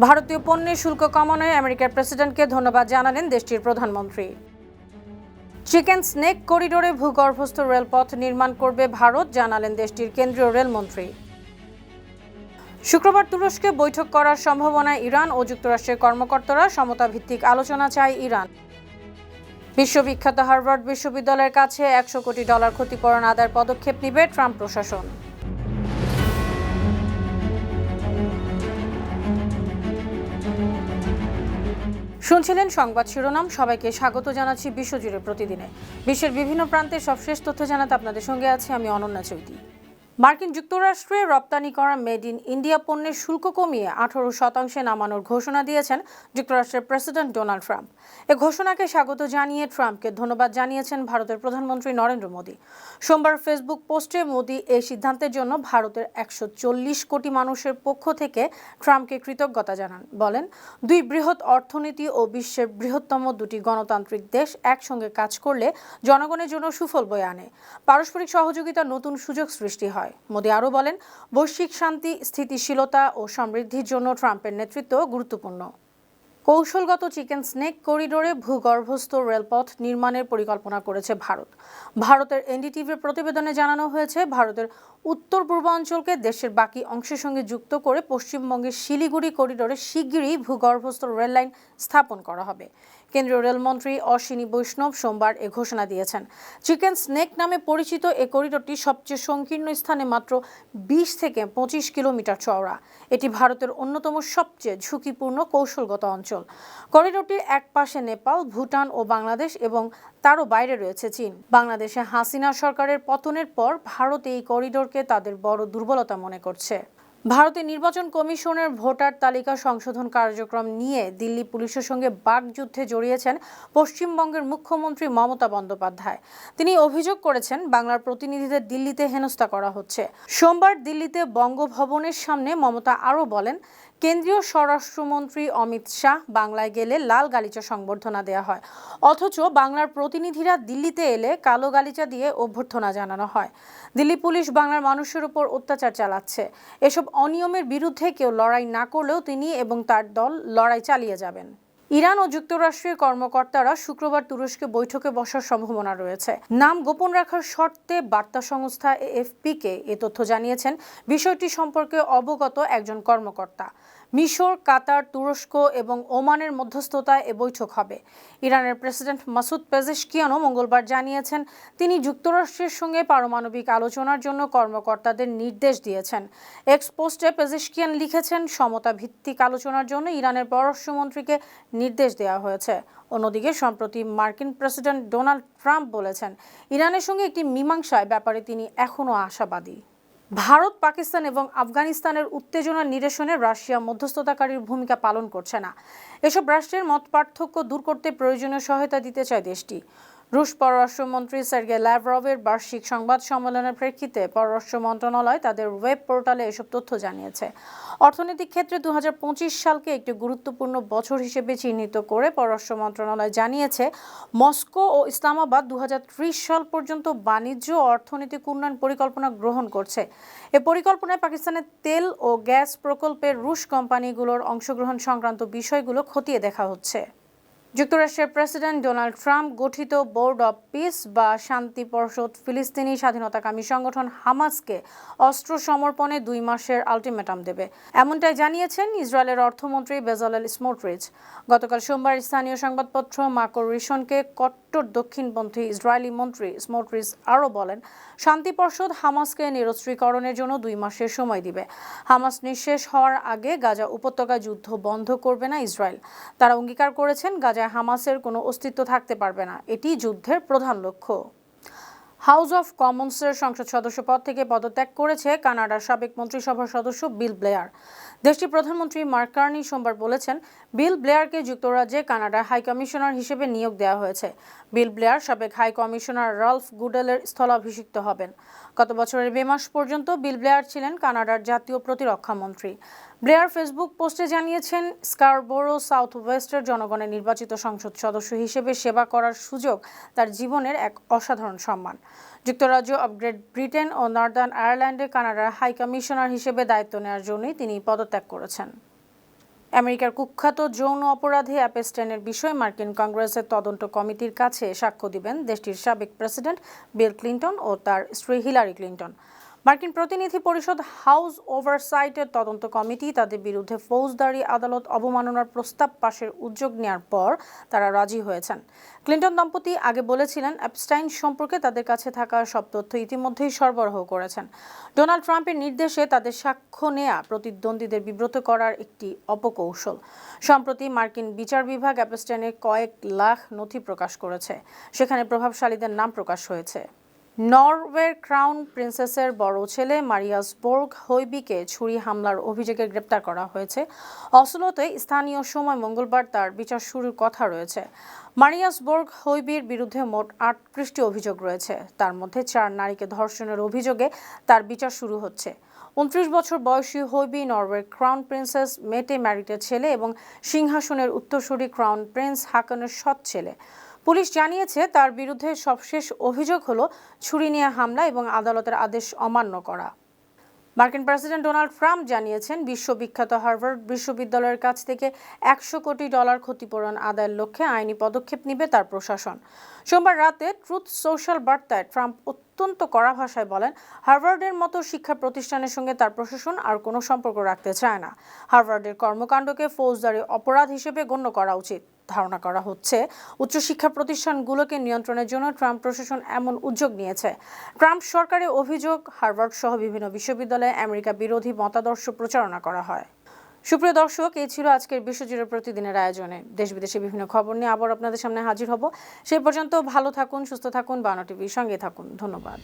ভারতীয় পণ্যের শুল্ক কমানোয় আমেরিকার প্রেসিডেন্টকে ধন্যবাদ জানালেন দেশটির প্রধানমন্ত্রী। চিকেন স্নেক করিডোরে ভূগর্ভস্থ রেলপথ নির্মাণ করবে ভারত, জানালেন দেশটির কেন্দ্রীয় রেলমন্ত্রী। শুক্রবার তুরস্কে বৈঠক করার সম্ভাবনায় ইরান ও যুক্তরাষ্ট্রের কর্মকর্তারা সমতা ভিত্তিক আলোচনা চায় ইরান। বিশ্ববিখ্যাত হার্ভার্ড বিশ্ববিদ্যালয়ের কাছে $100 কোটি ক্ষতিপূরণ আদায়ের পদক্ষেপ নেবে ট্রাম্প প্রশাসন। শুনছিলেন সংবাদ শিরোনাম। সবাইকে স্বাগত জানাচ্ছি বিশ্বজুড়ে প্রতিদিনে বিশ্বের বিভিন্ন প্রান্তের সবশেষ তথ্য জানাতে আপনাদের সঙ্গে আছি আমি অনন্যা চৌধুরী। মার্কিন যুক্তরাষ্ট্রে রপ্তানি করা মেড ইন ইন্ডিয়া পণ্যের শুল্ক কমিয়ে 18% নামানোর ঘোষণা দিয়েছেন যুক্তরাষ্ট্রের প্রেসিডেন্ট ডোনাল্ড ট্রাম্প। এ ঘোষণাকে স্বাগত জানিয়ে ট্রাম্পকে ধন্যবাদ জানিয়েছেন ভারতের প্রধানমন্ত্রী নরেন্দ্র মোদী। সোমবার ফেসবুক পোস্টে মোদী এই সিদ্ধান্তের জন্য ভারতের 140 কোটি মানুষের পক্ষ থেকে ট্রাম্পকে কৃতজ্ঞতা জানান। বলেন, দুই বৃহৎ অর্থনীতি ও বিশ্বের বৃহত্তম দুটি গণতান্ত্রিক দেশ একসঙ্গে কাজ করলে জনগণের জন্য সুফল বয়ে আনে। পারস্পরিক সহযোগিতার নতুন সুযোগ সৃষ্টি হয়। মোদী আরও বলেন, বৈশ্বিক শান্তি, স্থিতিশীলতা ও সমৃদ্ধির জন্য ট্রাম্পের নেতৃত্ব গুরুত্বপূর্ণ। কৌশলগত চিকেন স্নেক করিডোরে ভূগর্ভস্থ রেলপথ নির্মাণের পরিকল্পনা করেছে ভারত। ভারতের এনডিটিভির প্রতিবেদনে জানানো হয়েছে, ভারতের উত্তর পূর্বাঞ্চলকে দেশের বাকি অংশের সঙ্গে যুক্ত করে পশ্চিমবঙ্গের শিলিগুড়ি করিডোরে শিগগিরই ভূগর্ভস্থ রেললাইন স্থাপন করা হবে। কেন্দ্রীয় রেলমন্ত্রী অশ্বিনী বৈষ্ণব সোমবার এ ঘোষণা দিয়েছেন। চিকেন স্নেক নামে পরিচিত এ করিডোরটি সবচেয়ে সংকীর্ণ স্থানে মাত্র 20 থেকে 25 কিলোমিটার চওড়া। এটি ভারতের অন্যতম সবচেয়ে ঝুঁকিপূর্ণ কৌশলগত অঞ্চল। করিডোরটির এক পাশে নেপাল, ভুটান ও বাংলাদেশ এবং তারও বাইরে রয়েছে চীন। বাংলাদেশে হাসিনা সরকারের পতনের পর ভারত এই করিডোরকে তাদের বড় দুর্বলতা মনে করছে। ভারতের নির্বাচন কমিশনের ভোটার তালিকা সংশোধন কার্যক্রম নিয়ে দিল্লি পুলিশের সঙ্গে বাকযুদ্ধে জড়িয়েছেন পশ্চিমবঙ্গের মুখ্যমন্ত্রী মমতা বন্দ্যোপাধ্যায়। তিনি অভিযোগ করেছেন, বাংলার প্রতিনিধিদের দিল্লিতে হেনস্থা করা হচ্ছে। সোমবার দিল্লিতে বঙ্গভবনের সামনে মমতা আরও বলেন, কেন্দ্রীয় স্বরাষ্ট্রমন্ত্রী অমিত শাহ বাংলায় গেলে লাল গালিচা সংবর্ধনা দেওয়া হয়, অথচ বাংলার প্রতিনিধিরা দিল্লিতে এলে কালো গালিচা দিয়ে অভ্যর্থনা জানানো হয়। দিল্লি পুলিশ বাংলার মানুষের উপর অত্যাচার চালাচ্ছে। এসব অনিয়মের বিরুদ্ধে কেউ লড়াই না করলেও তিনি এবং তার দল লড়াই চালিয়ে যাবেন। ইরান ও যুক্তরাষ্ট্রের কর্মকর্তারা শুক্রবার তুরস্কে বৈঠকে বসার সম্ভাবনা রয়েছে। নাম গোপন রাখার শর্তে বার্তা সংস্থা এএফপিকে এ তথ্য জানিয়েছেন বিষয়টি সম্পর্কে অবগত একজন কর্মকর্তা। মিশর, কাতার, তুরস্ক এবং ওমানের মধ্যস্থতায় এ বৈঠক হবে। ইরানের প্রেসিডেন্ট মাসুদ পেজেশকিয়ানও মঙ্গলবার জানিয়েছেন, তিনি যুক্তরাষ্ট্রের সঙ্গে পারমাণবিক আলোচনার জন্য কর্মকর্তাদের নির্দেশ দিয়েছেন। এক্স পোস্টে পেজেশকিয়ান লিখেছেন, সমতা ভিত্তিক আলোচনার জন্য ইরানের পররাষ্ট্রমন্ত্রীকে নির্দেশ দেওয়া হয়েছে। অন্যদিকে সম্প্রতি মার্কিন প্রেসিডেন্ট ডোনাল্ড ট্রাম্প বলেছেন, ইরানের সঙ্গে একটি মীমাংসার ব্যাপারে তিনি এখনও আশাবাদী। ভারত, পাকিস্তান এবং আফগানিস্তানের উত্তেজনা নিরসনে রাশিয়া মধ্যস্থতাকারীর ভূমিকা পালন করছে না। এসব রাষ্ট্রের মতপার্থক্য দূর করতে প্রয়োজনীয় সহায়তা দিতে চায় দেশটি। রুশ পররাষ্ট্রমন্ত্রী সার্গেই ল্যাভরভের বার্ষিক সংবাদ সম্মেলনের প্রেক্ষিতে পররাষ্ট্র মন্ত্রণালয় তাদের ওয়েব পোর্টালে এসব তথ্য জানিয়েছে। অর্থনৈতিক ক্ষেত্রে 2025 সালকে একটি গুরুত্বপূর্ণ বছর হিসেবে চিহ্নিত করে পররাষ্ট্র মন্ত্রণালয় জানিয়েছে, মস্কো ও ইসলামাবাদ 2030 সাল পর্যন্ত বাণিজ্য ও অর্থনৈতিক উন্নয়ন পরিকল্পনা গ্রহণ করছে। এ পরিকল্পনায় পাকিস্তানের তেল ও গ্যাস প্রকল্পের রুশ কোম্পানিগুলোর অংশগ্রহণ সংক্রান্ত বিষয়গুলো খতিয়ে দেখা হচ্ছে। যুক্তরাষ্ট্রের প্রেসিডেন্ট ডোনাল্ড ট্রাম্প গঠিত বোর্ড অব পিস বা শান্তি পরিষদ ফিলিস্তিনি স্বাধীনতাকামী সংগঠন হামাসকে অস্ত্র সমর্পণে 2 মাসের আলটিমেটাম দেবে, এমনটাই জানিয়েছেন ইসরায়েলের অর্থমন্ত্রী বেজালেল স্মোট্রিচ। গতকাল সোমবার স্থানীয় সংবাদপত্র মাকর রিশনকে কট্টর দক্ষিণপন্থী ইসরায়েলি মন্ত্রী স্মোট্রিচ আরও বলেন, শান্তি পরিষদ হামাসকে নিরস্ত্রীকরণের জন্য 2 মাসের সময় দিবে। হামাস নিঃশেষ হওয়ার আগে গাজা উপত্যকায় যুদ্ধ বন্ধ করবে না ইসরায়েল। তারা অঙ্গীকার করেছেন, গাজায় হামাসের কোনো অস্তিত্ব থাকতে পারবে না, এটি যুদ্ধের প্রধান লক্ষ্য। হাউস অফ কমন্সের সংসদ সদস্য পদ থেকে পদত্যাগ করেছে কানাডার সাবেক মন্ত্রিসভার সদস্য বিল ব্লেয়ার। দেশটির প্রধানমন্ত্রী মার্ক কার্নি সোমবার বলেছেন, বিল ব্লেয়ারকে যুক্তরাজ্যে কানাডার হাই কমিশনার হিসেবে নিয়োগ দেওয়া হয়েছে। বিল ব্লেয়ার সাবেক হাই কমিশনার রালফ গুডেলের স্থলাভিষিক্ত হবেন। গত বছরের মে মাস পর্যন্ত বিল ব্লেয়ার ছিলেন কানাডার জাতীয় প্রতিরক্ষা মন্ত্রী। ব্লেয়ার ফেসবুক পোস্টে জানিয়েছেন, স্কারবোরো সাউথ ওয়েস্টের জনগণের নির্বাচিত সংসদ সদস্য হিসেবে সেবা করার সুযোগ তার জীবনের এক অসাধারণ সম্মান। যুক্তরাজ্য, গ্রেট ব্রিটেন ও নর্দার্ন আয়ারল্যান্ডে কানাডার হাই কমিশনার হিসেবে দায়িত্ব নেওয়ার জন্যই তিনি পদত্যাগ করেছেন। আমেরিকার কুখ্যাত যৌন অপরাধী অ্যাপস্টাইনের বিষয়ে মার্কিন কংগ্রেসের তদন্ত কমিটির কাছে সাক্ষ্য দিবেন দেশটির সাবেক প্রেসিডেন্ট বিল ক্লিন্টন ও তার স্ত্রী হিলারি ক্লিন্টন। মার্কিন প্রতিনিধি পরিষদ হাউস ওভারসাইটের তদন্ত কমিটি তাদের বিরুদ্ধে ফৌজদারি আদালত অবমাননার প্রস্তাব পাশের উদ্যোগ নেওয়ার পর তারা রাজি হয়েছেন। ক্লিন্টন দম্পতি আগে বলেছিলেন অ্যাপস্টাইন সম্পর্কে তাদের কাছে থাকা সব তথ্য ইতিমধ্যেই সরবরাহ করেছেন। ডোনাল্ড ট্রাম্পের নির্দেশে তাদের সাক্ষ্য নেয়া প্রতিদ্বন্দ্বীদের বিব্রত করার একটি অপকৌশল। সম্প্রতি মার্কিন বিচার বিভাগ অ্যাপস্টাইনের কয়েক লাখ নথি প্রকাশ করেছে, সেখানে প্রভাবশালীদের নাম প্রকাশ হয়েছে। নরওয়ের ক্রাউন প্রিন্সেসের বড় ছেলে মারিয়াস বোর্গ হৈবিকে ছুরি হামলার অভিযোগে গ্রেপ্তার করা হয়েছে। অসলোতে স্থানীয় সময় মঙ্গলবার তার বিচার শুরুর কথা রয়েছে। মারিয়াস বোর্গ হৈবির বিরুদ্ধে মোট ৮টি অভিযোগ রয়েছে, তার মধ্যে ৪ নারীকে ধর্ষণের অভিযোগে তার বিচার শুরু হচ্ছে। ২৯ বছর বয়সী হৈবি নরওয়ের ক্রাউন প্রিন্সেস মেটে ম্যারিটের ছেলে এবং সিংহাসনের উত্তরসূরি ক্রাউন প্রিন্স হাকনের সৎ ছেলে। পুলিশ জানিয়েছে তার বিরুদ্ধে সবশেষ অভিযোগ হলো ছুরি নিয়ে হামলা এবং আদালতের আদেশ অমান্য করা। মার্কিন প্রেসিডেন্ট ডোনাল্ড ট্রাম্প জানিয়েছেন বিশ্ববিখ্যাত হার্ভার্ড বিশ্ববিদ্যালয়ের কাছ থেকে $১০০ কোটি ক্ষতিপূরণ আদায়ের লক্ষ্যে আইনি পদক্ষেপ নেবে তার প্রশাসন। সোমবার রাতে ট্রুথ সোশ্যাল বার্তায় ট্রাম্প অত্যন্ত কড়া ভাষায় বলেন, হার্ভার্ডের মতো শিক্ষা প্রতিষ্ঠানের সঙ্গে তার প্রশাসন আর কোনো সম্পর্ক রাখতে চায় না। হার্ভার্ডের কর্মকাণ্ডকে ফৌজদারি অপরাধ হিসেবে গণ্য করা উচিত। ধারণা করা হচ্ছে উচ্চশিক্ষা প্রতিষ্ঠানগুলোকে নিয়ন্ত্রণের জন্য ট্রাম্প প্রশাসন এমন উদ্যোগ নিয়েছে। ট্রাম্প সরকারের অভিযোগ, হার্ভার্ড সহ বিভিন্ন বিশ্ববিদ্যালয়ে আমেরিকা বিরোধী মতাদর্শ প্রচারণা করা হয়। সুপ্রিয় দর্শক, এই ছিল আজকের বিশ্বজুড়ে প্রতিদিনের আয়োজনে। দেশ বিদেশে বিভিন্ন খবর নিয়ে আবার আপনাদের সামনে হাজির হব। সেই পর্যন্ত ভালো থাকুন, সুস্থ থাকুন, বাংলা টিভির সঙ্গে থাকুন। ধন্যবাদ।